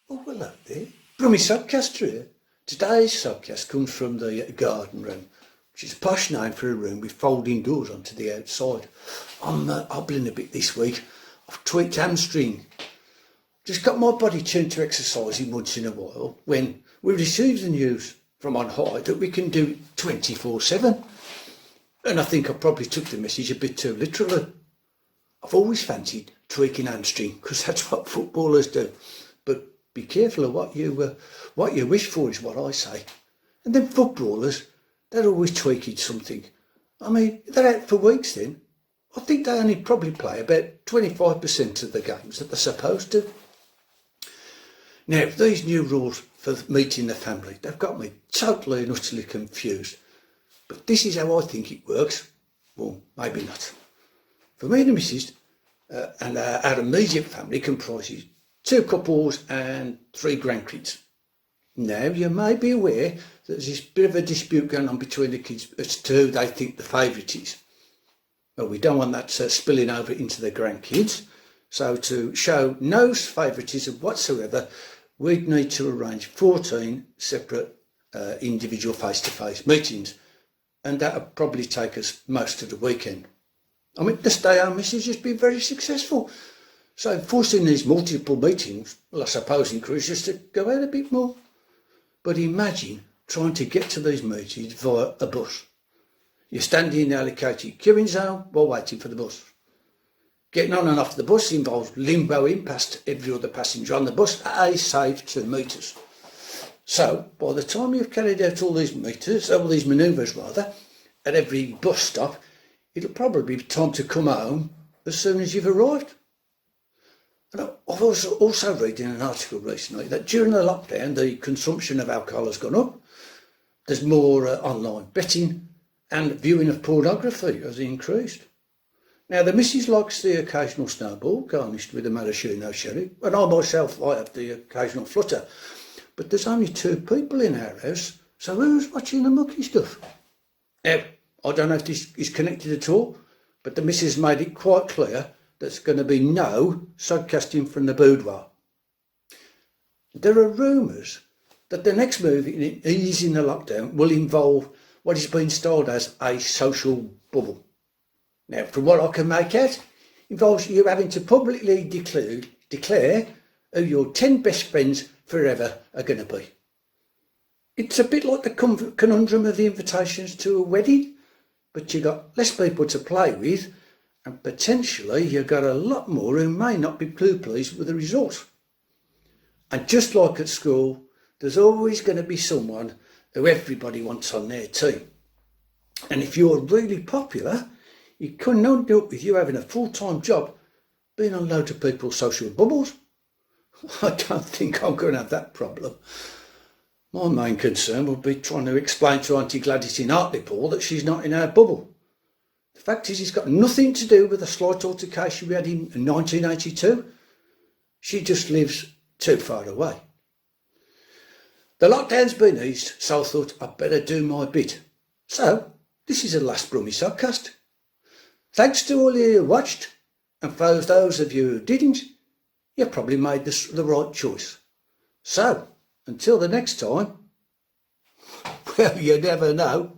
Oh, hello there. Brummie Sodcaster here. Today's Sodcast comes from the garden room, which is a posh name for a room with folding doors onto the outside. I'm hobbling a bit this week. I've tweaked hamstring. Just got my body tuned to exercising once in a while when we received the news from on high that we can do it 24/7. And I think I probably took the message a bit too literally. I've always fancied tweaking hamstring because that's what footballers do. But be careful of what you wish for is what I say. And then footballers, they're always tweaking something. I mean, they're out for weeks then. I think they only probably play about 25% of the games that they're supposed to. Now, these new rules for meeting the family, they've got me totally and utterly confused. But this is how I think it works. Well, maybe not. For me and the missus, and our immediate family comprises 2 couples and 3 grandkids. Now, you may be aware that there's this bit of a dispute going on between the kids as to who they think the favourite is. Well, we don't want that spilling over into the grandkids. So to show no favouritism whatsoever, we'd need to arrange 14 separate individual face-to-face meetings. And that would probably take us most of the weekend. I mean, the stay-home message has been very successful. So forcing these multiple meetings, well, I suppose encourages us to go out a bit more. But imagine trying to get to these meetings via a bus. You're standing in the allocated queuing zone while waiting for the bus. Getting on and off the bus involves limboing past every other passenger on the bus at a safe 2 metres. So by the time you've carried out all these manoeuvres at every bus stop, it'll probably be time to come home as soon as you've arrived. And I've also read in an article recently that during the lockdown, the consumption of alcohol has gone up. There's more online betting and viewing of pornography has increased. Now, the missus likes the occasional snowball garnished with a maraschino cherry, and I myself, I have the occasional flutter. But there's only 2 people in our house, so who's watching the mucky stuff? Now, I don't know if this is connected at all, but the missus made it quite clear there's going to be no sodcasting from the boudoir. There are rumours that the next move in easing the lockdown will involve what is being styled as a social bubble. Now, from what I can make out, involves you having to publicly declare who your 10 best friends forever are going to be. It's a bit like the conundrum of the invitations to a wedding, but you've got less people to play with, and potentially you've got a lot more who may not be too pleased with the result. And just like at school, there's always going to be someone who everybody wants on their team. And if you're really popular, you couldn't end up with you having a full-time job being on loads of people's social bubbles. I don't think I'm going to have that problem. My main concern would be trying to explain to Auntie Gladys in Hartlepool that she's not in our bubble. The fact is, it's got nothing to do with the slight altercation we had in 1982. She just lives too far away. The lockdown's been eased, so I thought I'd better do my bit. So, this is the last Brummie Sodcast. Thanks to all you who watched, and for those of you who didn't, you probably made the right choice. So, until the next time, well, you never know.